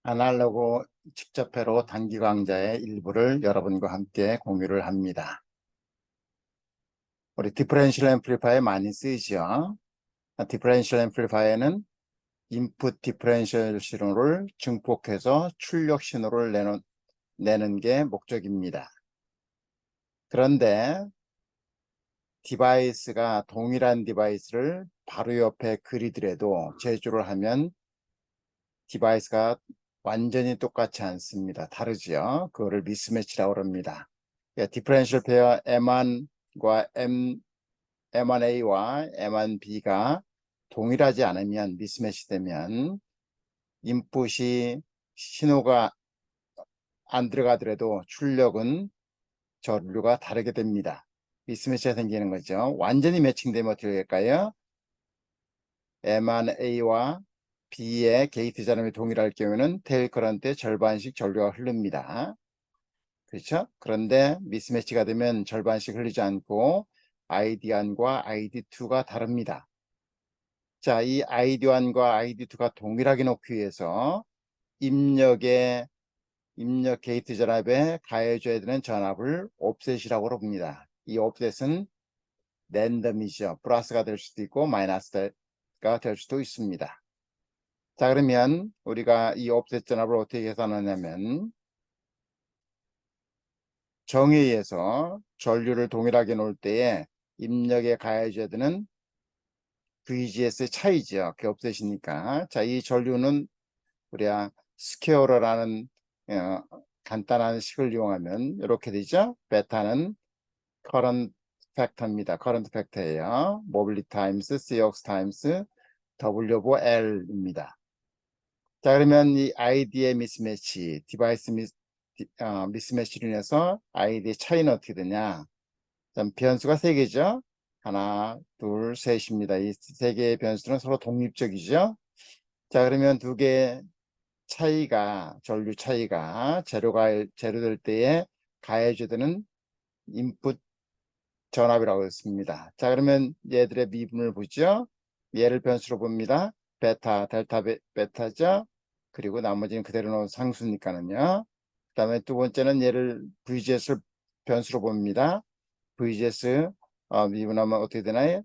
아날로그 직접회로 단기 강좌의 일부를 여러분과 함께 공유를 합니다. 우리 디퍼런셜 앰플리파이어 많이 쓰이죠. 디퍼런셜 앰플리파이어는 인풋 디퍼런셜 신호를 증폭해서 출력 신호를 내는 게 목적입니다. 그런데 디바이스가 동일한 디바이스를 바로 옆에 그리더라도 제조를 하면 디바이스가 완전히 똑같지 않습니다. 다르죠. 그거를 미스매치라고 합니다. 디퍼런셜 페어 M1과 M1A와 M1B가 동일하지 않으면 미스매치 되면 인풋이 신호가 안 들어가더라도 출력은 전류가 다르게 됩니다. 미스매치가 생기는 거죠. 완전히 매칭되면 어떻게 될까요? M1A와 B의 게이트 자름이 동일할 경우에는 테일 커런트의 절반씩 전류가 흐릅니다. 그렇죠? 그런데 미스매치가 되면 절반씩 흐르지 않고 ID1과 ID2가 다릅니다. 자, 이 ID1과 ID2가 동일하게 놓기 위해서 입력 게이트 전압에 가해줘야 되는 전압을 옵셋이라고 합니다. 이 옵셋은 랜덤이죠. 플러스가 될 수도 있고 마이너스가 될 수도 있습니다. 자, 그러면 우리가 이 옵셋 전압을 어떻게 계산하냐면 정의에서 전류를 동일하게 놓을 때에 입력에 가해줘야 되는 VGS의 차이죠. 그 옵셋이니까. 자, 이 전류는 우리가 스퀘어러라는 간단한 식을 이용하면 이렇게 되죠. 베타는 커런트 팩터입니다. 커런트 팩터예요. 모빌리티 타임스 CX 타임스 W L입니다. 자, 그러면 이 아이디의 미스매치, 디바이스 미스매치로 인해서 아이디의 차이는 어떻게 되냐? 변수가 세 개죠. 하나, 둘, 셋입니다. 이 세 개의 변수는 서로 독립적이죠. 자, 그러면 두 개의 차이가, 전류 차이가 제로될 때에 가해줘야 되는 인풋 전압이라고 했습니다. 자, 그러면 얘들의 미분을 보죠. 얘를 변수로 봅니다. 베타, 델타 베타죠. 그리고 나머지는 그대로 놓은 상수니까는요. 그 다음에 두 번째는 얘를 VGS를 변수로 봅니다. VGS 미분하면 어떻게 되나요?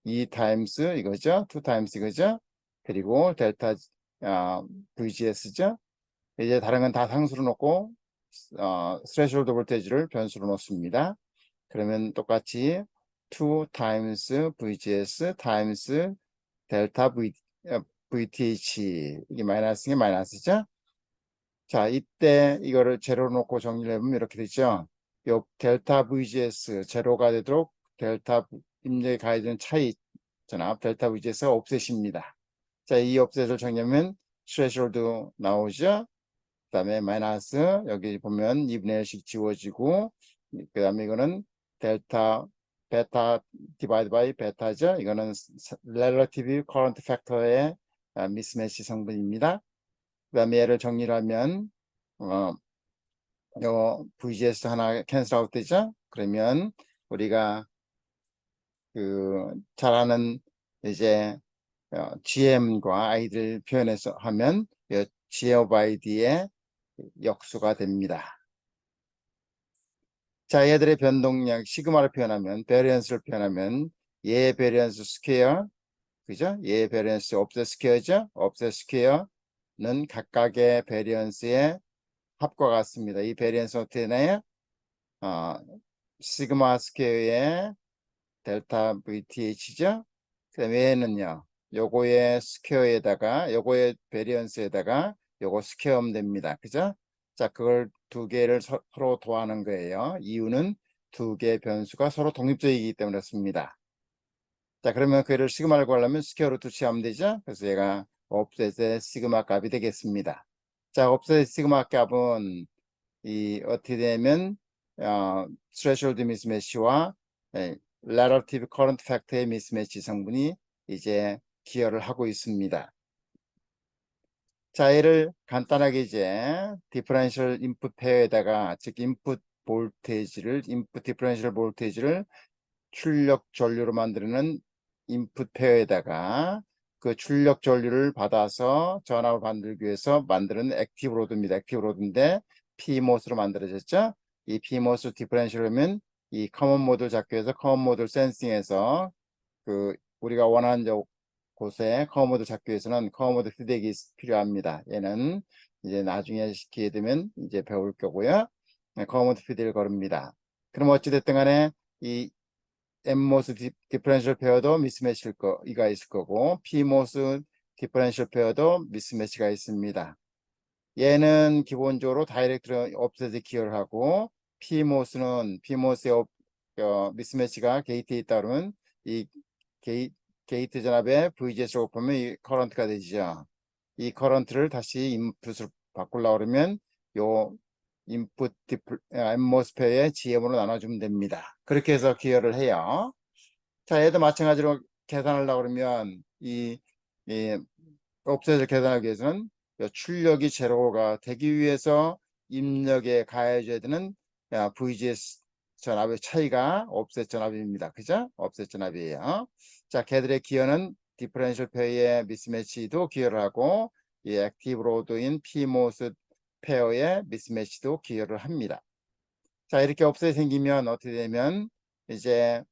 2 타임스 이거죠. 2 타임스 이거죠. 그리고 델타 VGS죠. 이제 다른 건 다 상수로 놓고 스레시홀드 볼테이지를 변수로 놓습니다. 그러면 똑같이 2 타임스 VGS 타임스 델타 VTH 이게 마이너스인 게 마이너스죠. 자, 이때 이거를 제로 놓고 정리를 해보면 이렇게 되죠. 요 델타 VGS 제로가 되도록 델타 입력에 가해지는 차이 전압 델타 VGS가 옵셋입니다. 자, 이 옵셋을 정리하면 스레시홀드 나오죠. 그 다음에 마이너스 여기 보면 2분의 1씩 지워지고 그 다음에 이거는 델타 베타 디바이드 바이 베타죠. 이거는 relative current factor의 미스매치 성분입니다. 그 다음에 얘를 정리를 하면 요 VGS 하나 캔슬 아웃 되죠. 그러면 우리가 잘 아는 이제 GM과 아이들 표현해서 하면 G of ID의 역수가 됩니다. 자, 얘들의 변동량 시그마를 표현하면 베리언스를 표현하면 얘 베리언스 스퀘어 그죠? 얘 베리언스 옵셋 스퀘어죠? 옵셋 스퀘어는 각각의 베리언스의 합과 같습니다. 이 베리언스 어떻게 되나요? 시그마 스퀘어의 델타 VTH죠? 그 다음에 얘는요. 요거의 스퀘어에다가 요거의 베리언스에다가 요거 스퀘어하면 됩니다. 그죠? 자, 그걸 두 개를 서로 더하는 거예요. 이유는 두 개의 변수가 서로 독립적이기 때문에 그렇습니다. 자, 그러면 그를 시그마를 구하려면 스퀘어 루트 취하면 되죠? 그래서 얘가 옵셋의 시그마 값이 되겠습니다. 자, 옵셋의 시그마 값은 어떻게 되면 스레시홀드 미스매치와 relative current factor의 미스매치 성분이 이제 기여를 하고 있습니다. 자, 얘를 간단하게 이제 디퍼런셜 인풋 페어에다가 즉 인풋 디퍼런셜 볼테이지를 출력 전류로 만드는 인풋 페어에다가 그 출력 전류를 받아서 전압을 만들기 위해서 만드는 액티브 로드입니다. 액티브 로드인데 PMOS로 만들어졌죠. 이 PMOS 디퍼런셜이면 이 커먼 모드를 잡기 위해서 커먼 모드를 센싱해서 그 우리가 원하는 곳에 커먼 모드를 잡기 위해서는 커먼 모드 피드백이 필요합니다. 얘는 이제 나중에 기회 되면 이제 배울 거고요. 커먼 모드 피드백을 거릅니다. 그럼 어찌됐든 간에 이 nMOS 디퍼런셜 페어도 미스매치일 이가 있을 거고 pMOS 디퍼런셜 페어도 미스매치가 있습니다. 얘는 기본적으로 다이렉트로 옵셋에 기여를 하고 pMOS의 미스매치가 게이트에 있다 그러면 이 게이트 전압에 VGS를 곱하면 이 커런트가 되죠. 이 커런트를 다시 인풋을 바꾸려고 그러면 요 인풋 앰모스페어의 GM으로 나눠주면 됩니다. 그렇게 해서 기여를 해요. 자, 얘도 마찬가지로 계산하려고 그러면 이 옵셋을 계산하기 위해서는 출력이 제로가 되기 위해서 입력에 가해져야 되는 VGS 전압의 차이가 옵셋 전압입니다. 그죠? 옵셋 전압이에요. 자, 걔들의 기여는 디퍼런셜 페어의 미스매치도 기여를 하고 이 액티브 로드인 PMOS 페어의 미스매치도 기여를 합니다. 자, 이렇게 옵셋이 생기면 어떻게 되면 이제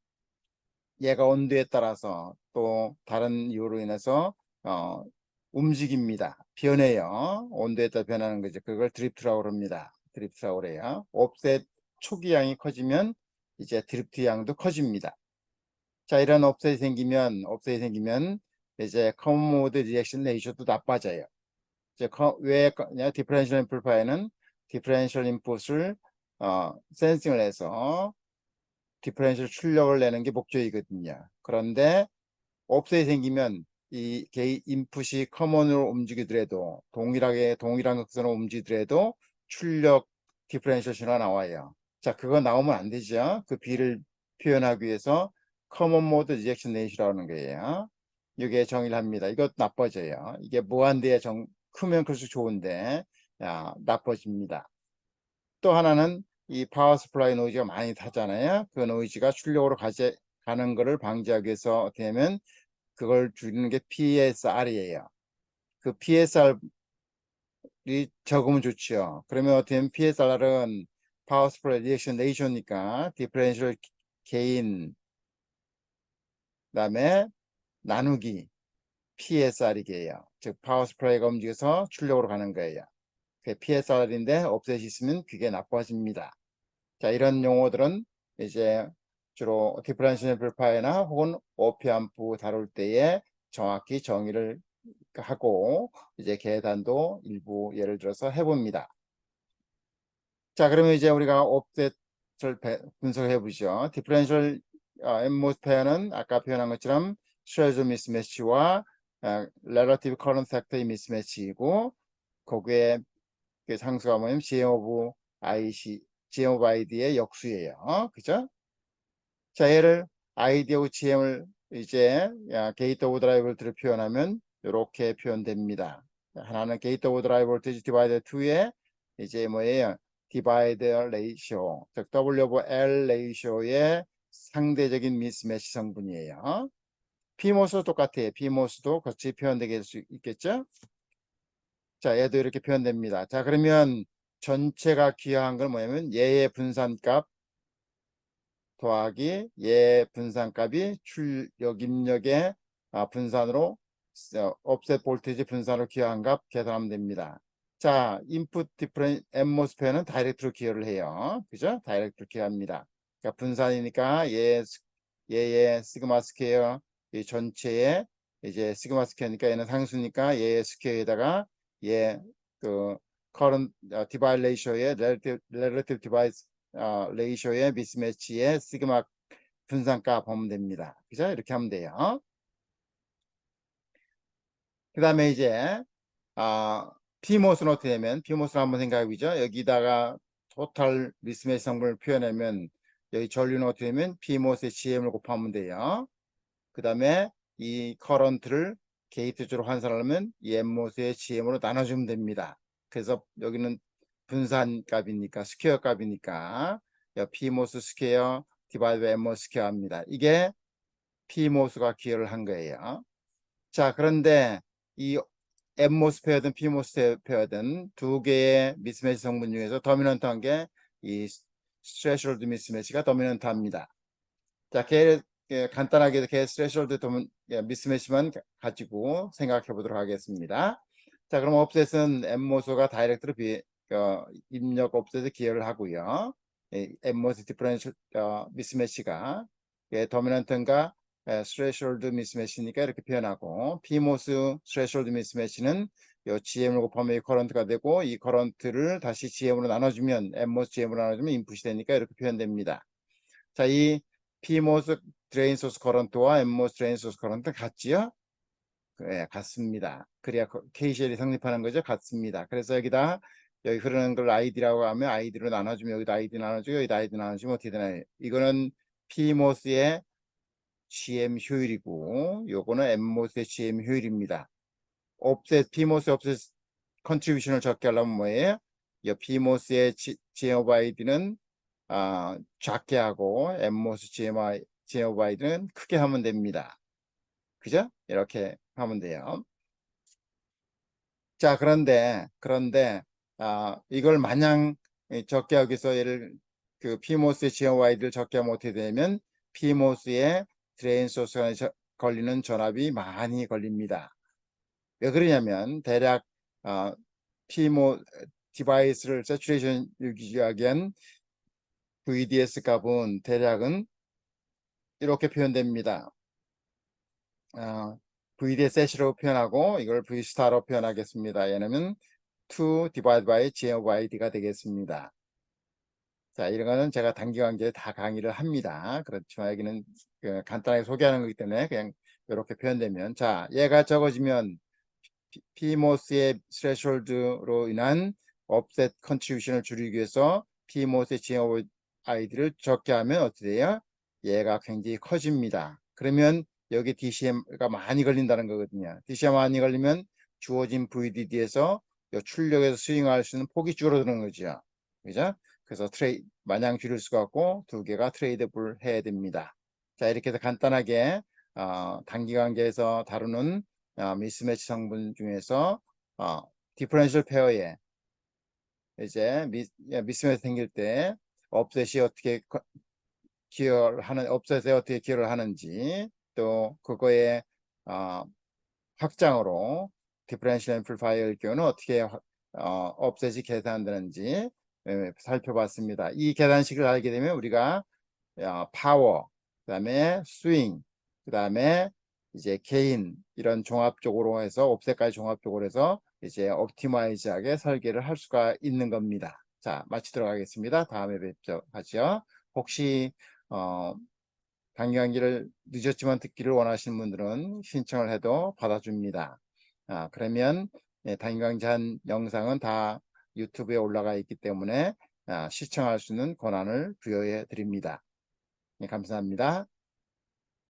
얘가 온도에 따라서 또 다른 이유로 인해서 움직입니다. 변해요. 온도에 따라 변하는 거죠. 그걸 드리프트라고 합니다. 드리프트라고 그래요. 옵셋 초기 양이 커지면 이제 드리프트 양도 커집니다. 자, 이런 옵셋이 생기면 이제 커먼 모드 리액션 레이쇼도 나빠져요. 이제 왜 디퍼런셜 앰플리파이어는 디퍼런셜 인풋을 센싱을 해서 디퍼런셜 출력을 내는 게 목적이거든요. 그런데 옵셋이 생기면 이 인풋이 커먼으로 움직이더라도 동일한 곡선으로 움직이더라도 출력 디퍼런셜 신호가 나와요. 자, 그거 나오면 안 되죠. 그 B를 표현하기 위해서 커먼 모드 리액션 레이시라는 거예요. 이게 정의를 합니다. 이것 나빠져요. 이게 무한대에 크면 클수록 좋은데 나빠집니다. 또 하나는 이 파워 스플라이 노이즈가 많이 타잖아요. 그 노이즈가 출력으로 가는 것을 방지하기 위해서 어떻게 하면 그걸 줄이는 게 PSR이에요. 그 PSR이 적으면 좋죠. 그러면 어떻게 하면 PSR은 파워 스프레이 리액션 레이쇼니까 디퍼런셜 게인 그다음에 나누기 PSR이게요. 즉 파워 스프레이가 움직여서 출력으로 가는 거예요. 그 PSR인데 옵셋이 있으면 그게 나빠집니다. 자, 이런 용어들은 이제 주로 디퍼런셜 앰플리파이어나 혹은 오피앰프 다룰 때에 정확히 정의를 하고 이제 계산도 일부 예를 들어서 해봅니다. 자, 그러면 이제 우리가 옵셋을 분석해 보죠. 디퍼런셜 앰모스페어는 아까 표현한 것처럼 쉐저 미스매치와 relative current factor의 미스매치이고 거기에 그 상수가 뭐냐면 GM of ID의 역수예요. 그죠? 자, 얘를 ID하고 GM을 이제 게이트 오버드라이브 볼트를 표현하면 이렇게 표현됩니다. 하나는 게이트 오버드라이브 볼테이지 디바이더 2에 이제 뭐예요? 디바이더 레이쇼, 즉 W/L 레이쇼의 상대적인 미스매치 성분이에요. PMOS도 똑같아요. PMOS도 같이 표현되게 될 수 있겠죠? 자, 얘도 이렇게 표현됩니다. 자, 그러면 전체가 기여한 건 뭐냐면 얘의 분산값 더하기 얘 분산값이 출력 입력의 분산으로 옵셋 볼테이지 분산으로 기여한 값 계산하면 됩니다. 자, 인풋 디퍼런 앰모스페어는 다이렉트로 기여를 해요. 그죠? 다이렉트로 기여합니다. 그러니까 분산이니까 얘의 시그마 스퀘어 이 전체에 이제 시그마 스퀘어니까 얘는 상수니까 얘의 스퀘어에다가 얘그 current divide ratio의 relative divide 레이쇼의 미스매치의 시그마 분산값 보면 됩니다. 그죠? 이렇게 하면 돼요. 그 다음에 이제 PMOS는 어떻게 되면 PMOS를 한번 생각해 보죠. 여기다가 토탈 미스매치 성분을 표현하면 여기 전류는 어떻게 되면 PMOS의 GM을 곱하면 돼요. 그 다음에 이 커런트를 게이트 쪽으로 환산하려면 이 앰모스의 GM으로 나눠주면 됩니다. 그래서 여기는 분산값이니까 스퀘어 값이니까 PMOS 스퀘어 디바이드 앰모스 스퀘어 합니다. 이게 PMOS가 기여를 한 거예요. 자, 그런데 이 N모스 페어든 P모스 페어든 두 개의 미스매치 성분 중에서 도미넌트한 게 이 스트레스홀드 미스매치가 도미넌트합니다. 자, 간단하게 스트레스홀드 미스매치만 가지고 생각해 보도록 하겠습니다. 자, 그럼 옵셋은 N모스가 다이렉트로 입력 옵셋에 기여를 하고요. N모스 디퍼런셜 미스매치가 도미넌트인가 스트레스홀드 미스매치니까 이렇게 표현하고, P모스 스트레스홀드 미스매치는 요 GM을 곱하면 이 커런트가 되고, 이 커런트를 다시 GM으로 나눠주면 N모스 GM으로 나눠주면 인풋이 되니까 이렇게 표현됩니다. 자, 이 P모스 드레인 소스 커런트와 N모스 드레인 소스 커런트 같지요? 네, 같습니다. 그래야 KCL이 성립하는 거죠. 같습니다. 그래서 여기다 여기 흐르는 걸 ID라고 하면 ID로 나눠주면 여기다 ID 나눠주고 여기다 ID 나눠주면 어떻게 되나요? 이거는 P모스의 GM 효율이고 요거는 N모스의 GM 효율입니다. P모스 옵셋 컨트리뷰션을 적게 하려면 뭐예요? 이 P모스의 GM 오브 ID는 작게 하고 N모스 GM 오브 ID는 크게 하면 됩니다. 그죠? 이렇게 하면 돼요. 자, 그런데 이걸 마냥 적게 하기 위해서 P모스의 GM 오브 ID를 적게 하면 어떻게 되냐면 P모스의 드레인 소스에 걸리는 전압이 많이 걸립니다. 왜 그러냐면 대략 P모 디바이스를 세츄레이션 유지하기 위한 VDS 값은 대략은 이렇게 표현됩니다. VDS set로 표현하고 이걸 V스타로 표현하겠습니다. 얘는 2 divided by G of ID가 되겠습니다. 자, 이런 거는 제가 단기간격에 다 강의를 합니다. 그렇지만 여기는 간단하게 소개하는 거기 때문에 그냥 이렇게 표현되면, 자, 얘가 적어지면 P모스의 스레숄드로 인한 offset 컨트리뷰션을 줄이기 위해서 P모스의 GMOV ID를 적게 하면 어떻게 돼요? 얘가 굉장히 커집니다. 그러면 여기 DCM가 많이 걸린다는 거거든요. DCM 많이 걸리면 주어진 VDD에서 출력에서 스윙할 수 있는 폭이 줄어드는 거죠. 그죠? 그래서 마냥 줄일 수가 없고 두 개가 트레이드블 해야 됩니다. 자, 이렇게 해서 간단하게 단기간격에서 다루는 미스매치 성분 중에서 디퍼런셜 페어에 이제 미스매치 생길 때 업셋이 어떻게 업셋에 어떻게 기여를 하는지, 또 그거의 확장으로 디퍼런셜 앰플리파이어의 경우는 어떻게 업셋이 계산되는지 살펴봤습니다. 이 계산식을 알게 되면 우리가 파워, 그다음에 스윙, 그다음에 이제 게인, 이런 종합적으로 해서 옵셋까지 종합적으로 해서 이제 옵티마이즈하게 설계를 할 수가 있는 겁니다. 자, 마치도록 하겠습니다. 다음에 뵙죠. 하죠. 혹시 강의를 늦었지만 듣기를 원하시는 분들은 신청을 해도 받아줍니다. 그러면 단강좌 한 영상은 다 유튜브에 올라가 있기 때문에 시청할 수 있는 권한을 부여해 드립니다. 네, 감사합니다.